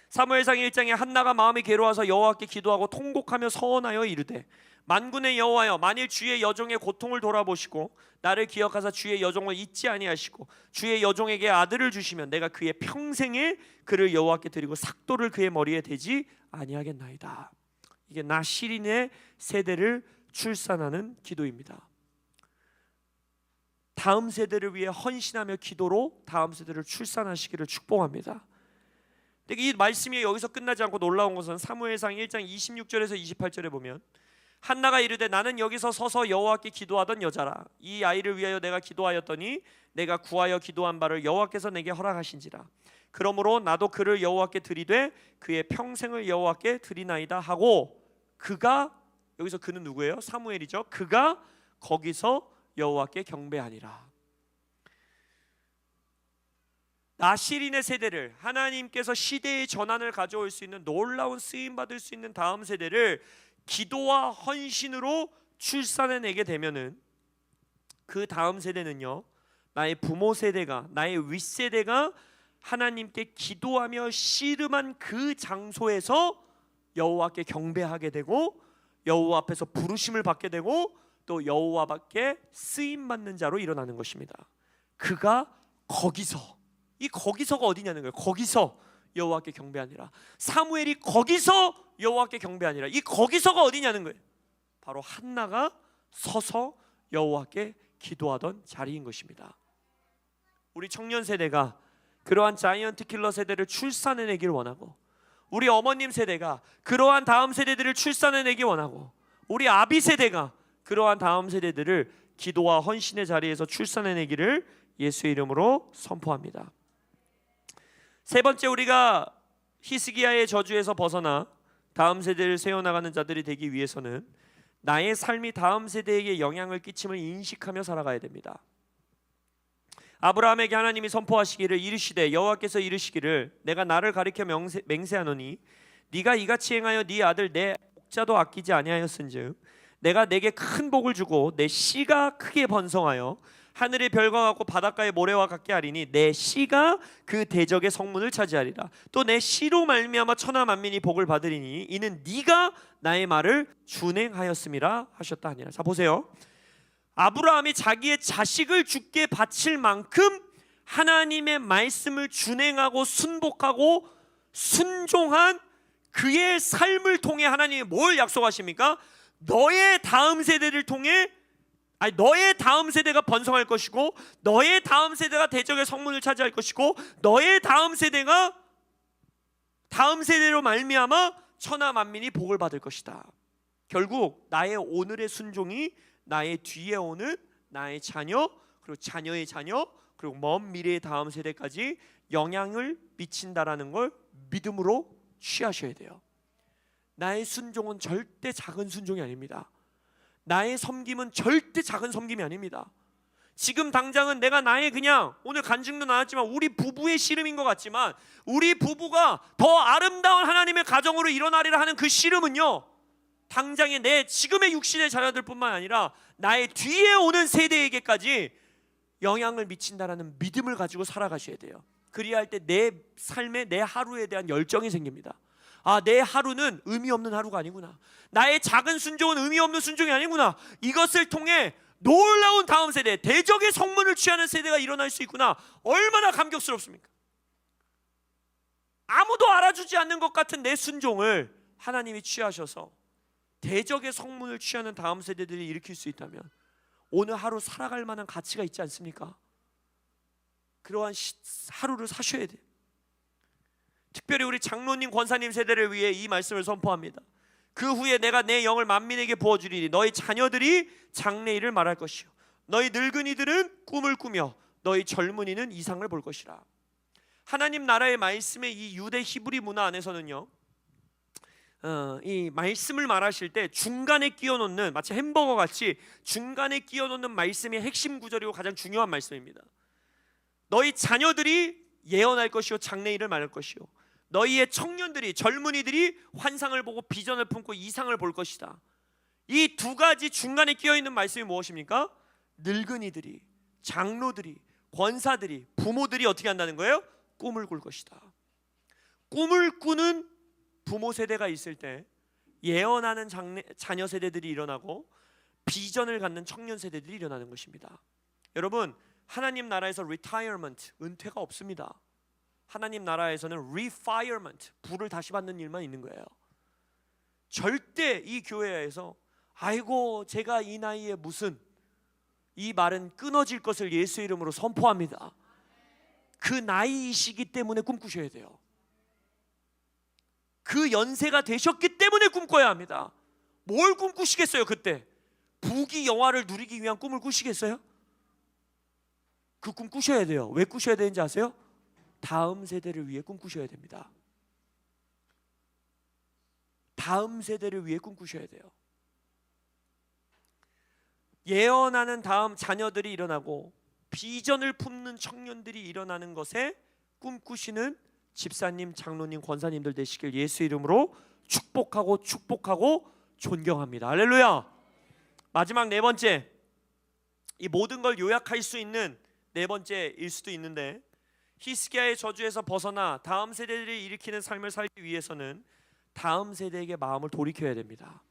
사무엘상 1장에 한나가 마음이 괴로워서 여호와께 기도하고 통곡하며 서원하여 이르되 만군의 여호와여, 만일 주의 여종의 고통을 돌아보시고 나를 기억하사 주의 여종을 잊지 아니하시고 주의 여종에게 아들을 주시면 내가 그의 평생에 그를 여호와께 드리고 삭도를 그의 머리에 대지 아니하겠나이다. 이게 나시린의 세대를 출산하는 기도입니다. 다음 세대를 위해 헌신하며 기도로 다음 세대를 출산하시기를 축복합니다. 이 말씀이 여기서 끝나지 않고 놀라운 것은 사무엘상 1장 26절에서 28절에 보면 한나가 이르되 나는 여기서 서서 여호와께 기도하던 여자라. 이 아이를 위하여 내가 기도하였더니 내가 구하여 기도한 바를 여호와께서 내게 허락하신지라. 그러므로 나도 그를 여호와께 드리되 그의 평생을 여호와께 드리나이다 하고, 그가, 여기서 그는 누구예요? 사무엘이죠. 그가 거기서 여호와께 경배하니라. 나시린의 세대를, 하나님께서 시대의 전환을 가져올 수 있는 놀라운 쓰임 받을 수 있는 다음 세대를 기도와 헌신으로 출산해내게 되면은 그 다음 세대는요, 나의 부모 세대가, 나의 윗세대가 하나님께 기도하며 씨름한 그 장소에서 여호와께 경배하게 되고 여호와 앞에서 부르심을 받게 되고 또 여호와밖에 쓰임 받는 자로 일어나는 것입니다. 그가 거기서, 이 거기서가 어디냐는 거예요. 거기서 여호와께 경배하니라. 사무엘이 거기서 여호와께 경배하니라. 이 거기서가 어디냐는 거예요. 바로 한나가 서서 여호와께 기도하던 자리인 것입니다. 우리 청년 세대가 그러한 자이언트 킬러 세대를 출산해내길 원하고, 우리 어머님 세대가 그러한 다음 세대들을 출산해내길 원하고, 우리 아비 세대가 그러한 다음 세대들을 기도와 헌신의 자리에서 출산해내기를 예수의 이름으로 선포합니다. 세 번째, 우리가 히스기야의 저주에서 벗어나 다음 세대를 세워나가는 자들이 되기 위해서는 나의 삶이 다음 세대에게 영향을 끼침을 인식하며 살아가야 됩니다. 아브라함에게 하나님이 선포하시기를 이르시되 여호와께서 이르시기를 내가 나를 가리켜 맹세하노니 네가 이같이 행하여 네 아들 내 목자도 아끼지 아니하였은즉 내가 내게 큰 복을 주고 내 씨가 크게 번성하여 하늘의 별과 같고 바닷가의 모래와 같게 하리니 내 씨가 그 대적의 성문을 차지하리라. 또 내 씨로 말미암아 천하 만민이 복을 받으리니 이는 네가 나의 말을 준행하였음이라 하셨다 하니라. 자, 보세요. 아브라함이 자기의 자식을 죽게 바칠 만큼 하나님의 말씀을 준행하고 순복하고 순종한 그의 삶을 통해 하나님이 뭘 약속하십니까? 너의 다음 세대를 통해, 너의 다음 세대가 번성할 것이고, 너의 다음 세대가 대적의 성문을 차지할 것이고, 너의 다음 세대가 다음 세대로 말미암아 천하 만민이 복을 받을 것이다. 결국 나의 오늘의 순종이 나의 뒤에 오는 나의 자녀, 그리고 자녀의 자녀, 그리고 먼 미래의 다음 세대까지 영향을 미친다라는 걸 믿음으로 취하셔야 돼요. 나의 순종은 절대 작은 순종이 아닙니다. 나의 섬김은 절대 작은 섬김이 아닙니다. 지금 당장은 내가 나의 그냥 오늘 간증도 나왔지만 우리 부부의 씨름인 것 같지만 우리 부부가 더 아름다운 하나님의 가정으로 일어나리라 하는 그 씨름은요, 당장의 내 지금의 육신의 자녀들뿐만 아니라 나의 뒤에 오는 세대에게까지 영향을 미친다라는 믿음을 가지고 살아가셔야 돼요. 그리야 할 때 내 삶에, 내 하루에 대한 열정이 생깁니다. 내 하루는 의미 없는 하루가 아니구나. 나의 작은 순종은 의미 없는 순종이 아니구나. 이것을 통해 놀라운 다음 세대, 대적의 성문을 취하는 세대가 일어날 수 있구나. 얼마나 감격스럽습니까? 아무도 알아주지 않는 것 같은 내 순종을 하나님이 취하셔서 대적의 성문을 취하는 다음 세대들이 일으킬 수 있다면 오늘 하루 살아갈 만한 가치가 있지 않습니까? 그러한 하루를 사셔야 돼요. 특별히 우리 장로님, 권사님 세대를 위해 이 말씀을 선포합니다. 그 후에 내가 내 영을 만민에게 부어주리니 너희 자녀들이 장래일을 말할 것이요 너희 늙은이들은 꿈을 꾸며 너희 젊은이는 이상을 볼 것이라. 하나님 나라의 말씀의 이 유대 히브리 문화 안에서는요, 이 말씀을 말하실 때 중간에 끼워놓는, 마치 햄버거 같이 중간에 끼워놓는 말씀이 핵심 구절이고 가장 중요한 말씀입니다. 너희 자녀들이 예언할 것이요 장래일을 말할 것이요 너희의 청년들이, 젊은이들이 환상을 보고 비전을 품고 이상을 볼 것이다. 이 두 가지 중간에 끼어있는 말씀이 무엇입니까? 늙은이들이, 장로들이, 권사들이, 부모들이 어떻게 한다는 거예요? 꿈을 꿀 것이다. 꿈을 꾸는 부모 세대가 있을 때 예언하는 자녀 세대들이 일어나고 비전을 갖는 청년 세대들이 일어나는 것입니다. 여러분, 하나님 나라에서 retirement, 은퇴가 없습니다. 하나님 나라에서는 refirement, 불을 다시 받는 일만 있는 거예요. 절대 이 교회에서 아이고 제가 이 나이에 무슨, 이 말은 끊어질 것을 예수 이름으로 선포합니다. 그 나이이시기 때문에 꿈꾸셔야 돼요. 그 연세가 되셨기 때문에 꿈꿔야 합니다. 뭘 꿈꾸시겠어요? 그때 부귀 영화를 누리기 위한 꿈을 꾸시겠어요? 그 꿈 꾸셔야 돼요. 왜 꾸셔야 되는지 아세요? 다음 세대를 위해 꿈꾸셔야 됩니다. 다음 세대를 위해 꿈꾸셔야 돼요. 예언하는 다음 자녀들이 일어나고 비전을 품는 청년들이 일어나는 것에 꿈꾸시는 집사님, 장로님, 권사님들 되시길 예수 이름으로 축복하고 존경합니다. 할렐루야. 마지막 네 번째, 이 모든 걸 요약할 수 있는 네 번째일 수도 있는데, 히스기야의 저주에서 벗어나 다음 세대들이 일으키는 삶을 살기 위해서는 다음 세대에게 마음을 돌이켜야 됩니다.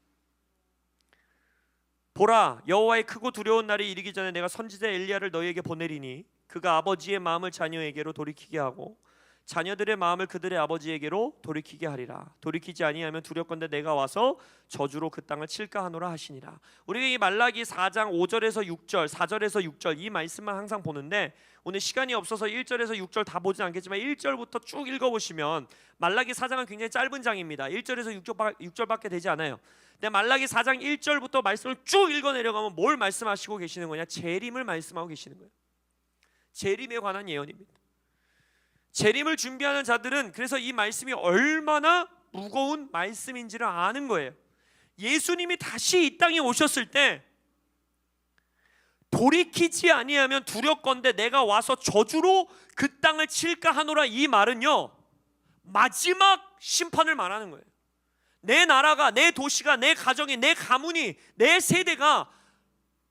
보라, 여호와의 크고 두려운 날이 이르기 전에 내가 선지자 엘리야를 너희에게 보내리니 그가 아버지의 마음을 자녀에게로 돌이키게 하고 자녀들의 마음을 그들의 아버지에게로 돌이키게 하리라. 돌이키지 아니하면 두렵건대 내가 와서 저주로 그 땅을 칠까 하노라 하시니라. 우리가 이 말라기 4장 5절에서 6절, 4절에서 6절 이 말씀만 항상 보는데, 오늘 시간이 없어서 1절에서 6절 다 보진 않겠지만 1절부터 쭉 읽어보시면 말라기 4장은 굉장히 짧은 장입니다. 1절에서 6절밖에 되지 않아요. 근데 말라기 4장 1절부터 말씀을 쭉 읽어 내려가면 뭘 말씀하시고 계시는 거냐? 재림을 말씀하고 계시는 거예요. 재림에 관한 예언입니다. 재림을 준비하는 자들은 그래서 이 말씀이 얼마나 무거운 말씀인지를 아는 거예요. 예수님이 다시 이 땅에 오셨을 때 돌이키지 아니하면 두렵건대 내가 와서 저주로 그 땅을 칠까 하노라, 이 말은요 마지막 심판을 말하는 거예요. 내 나라가, 내 도시가, 내 가정이, 내 가문이, 내 세대가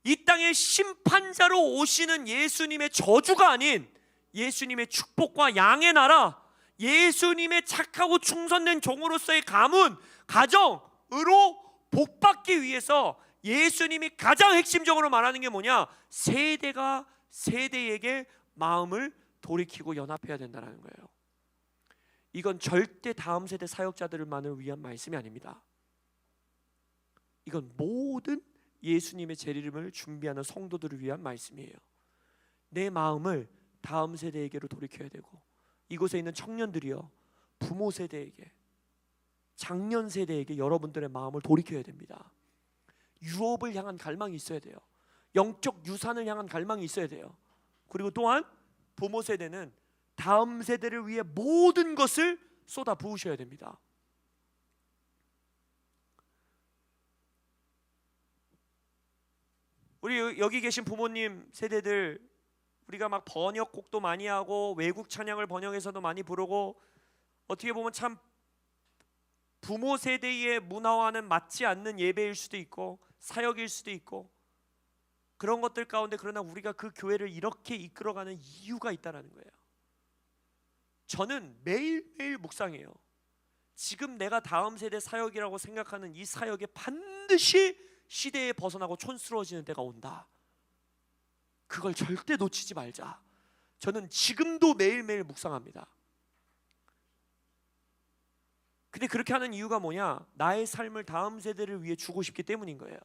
이 땅의 심판자로 오시는 예수님의 저주가 아닌 예수님의 축복과 양의 나라, 예수님의 착하고 충성된 종으로서의 가문, 가정으로 복받기 위해서 예수님이 가장 핵심적으로 말하는 게 뭐냐? 세대가 세대에게 마음을 돌이키고 연합해야 된다는 거예요. 이건 절대 다음 세대 사역자들만을 위한 말씀이 아닙니다. 이건 모든 예수님의 재림을 준비하는 성도들을 위한 말씀이에요. 내 마음을 다음 세대에게로 돌이켜야 되고, 이곳에 있는 청년들이요 부모 세대에게, 장년 세대에게 여러분들의 마음을 돌이켜야 됩니다. 유업을 향한 갈망이 있어야 돼요. 영적 유산을 향한 갈망이 있어야 돼요. 그리고 또한 부모 세대는 다음 세대를 위해 모든 것을 쏟아 부으셔야 됩니다. 우리 여기 계신 부모님 세대들, 우리가 막 번역곡도 많이 하고 외국 찬양을 번역해서도 많이 부르고, 어떻게 보면 참 부모 세대의 문화와는 맞지 않는 예배일 수도 있고 사역일 수도 있고 그런 것들 가운데, 그러나 우리가 그 교회를 이렇게 이끌어가는 이유가 있다는 거예요. 저는 매일매일 묵상해요. 지금 내가 다음 세대 사역이라고 생각하는 이 사역에 반드시 시대에 벗어나고 촌스러워지는 때가 온다. 그걸 절대 놓치지 말자. 저는 지금도 매일매일 묵상합니다. 근데 그렇게 하는 이유가 뭐냐? 나의 삶을 다음 세대를 위해 주고 싶기 때문인 거예요.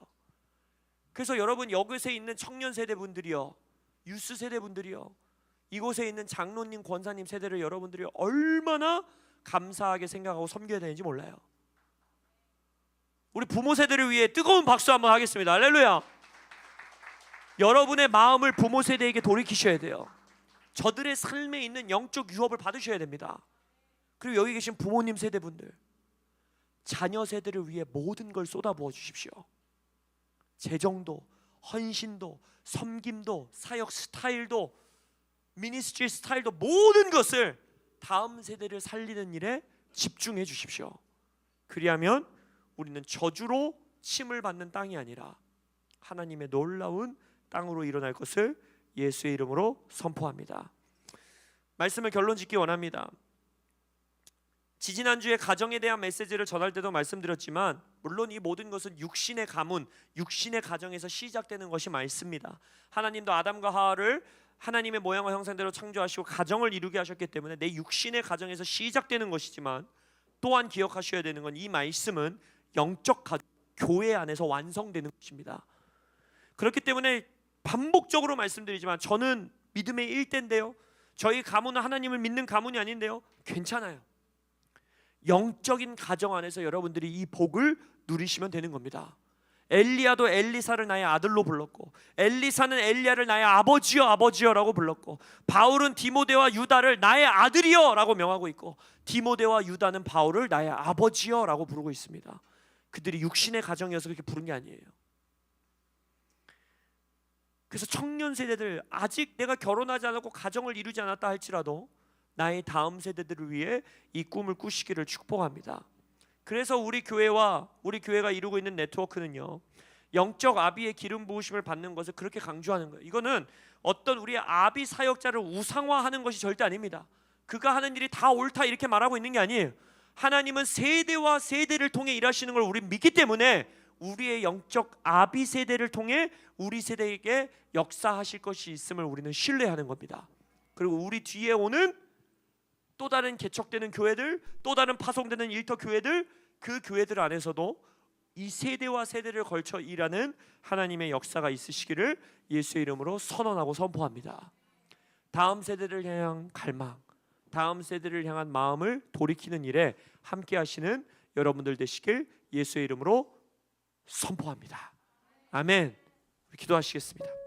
그래서 여러분, 여기서 있는 청년 세대분들이요, 유스 세대분들이요, 이곳에 있는 장로님, 권사님 세대를 여러분들이 얼마나 감사하게 생각하고 섬겨야 되는지 몰라요. 우리 부모 세대를 위해 뜨거운 박수 한번 하겠습니다. 할렐루야. 여러분의 마음을 부모 세대에게 돌이키셔야 돼요. 저들의 삶에 있는 영적 유업을 받으셔야 됩니다. 그리고 여기 계신 부모님 세대분들, 자녀 세대를 위해 모든 걸 쏟아부어 주십시오. 재정도, 헌신도, 섬김도, 사역 스타일도, 미니스트리 스타일도, 모든 것을 다음 세대를 살리는 일에 집중해 주십시오. 그리하면 우리는 저주로 침을 받는 땅이 아니라 하나님의 놀라운 땅으로 일어날 것을 예수의 이름으로 선포합니다. 말씀을 결론 짓기 원합니다. 지지난주에 가정에 대한 메시지를 전할 때도 말씀드렸지만, 물론 이 모든 것은 육신의 가문, 육신의 가정에서 시작되는 것이 많습니다. 하나님도 아담과 하와를 하나님의 모양과 형상대로 창조하시고 가정을 이루게 하셨기 때문에 내 육신의 가정에서 시작되는 것이지만, 또한 기억하셔야 되는 건 이 말씀은 영적 교회 안에서 완성되는 것입니다. 그렇기 때문에 반복적으로 말씀드리지만, 저는 믿음의 일대인데요, 저희 가문은 하나님을 믿는 가문이 아닌데요, 괜찮아요. 영적인 가정 안에서 여러분들이 이 복을 누리시면 되는 겁니다. 엘리야도 엘리사를 나의 아들로 불렀고, 엘리사는 엘리야를 나의 아버지여 아버지여라고 불렀고, 바울은 디모데와 유다를 나의 아들이여라고 명하고 있고, 디모데와 유다는 바울을 나의 아버지여라고 부르고 있습니다. 그들이 육신의 가정이어서 그렇게 부른 게 아니에요. 그래서 청년 세대들, 아직 내가 결혼하지 않았고 가정을 이루지 않았다 할지라도 나의 다음 세대들을 위해 이 꿈을 꾸시기를 축복합니다. 그래서 우리 교회가 이루고 있는 네트워크는요, 영적 아비의 기름 부으심을 받는 것을 그렇게 강조하는 거예요. 이거는 어떤 우리 아비 사역자를 우상화하는 것이 절대 아닙니다. 그가 하는 일이 다 옳다 이렇게 말하고 있는 게 아니에요. 하나님은 세대와 세대를 통해 일하시는 걸 우리 믿기 때문에 우리의 영적 아비 세대를 통해 우리 세대에게 역사하실 것이 있음을 우리는 신뢰하는 겁니다. 그리고 우리 뒤에 오는 또 다른 개척되는 교회들, 또 다른 파송되는 일터 교회들, 그 교회들 안에서도 이 세대와 세대를 걸쳐 일하는 하나님의 역사가 있으시기를 예수의 이름으로 선언하고 선포합니다. 다음 세대를 향한 갈망, 다음 세대를 향한 마음을 돌이키는 일에 함께 하시는 여러분들 되시길 예수의 이름으로 선포합니다. 아멘. 기도하시겠습니다.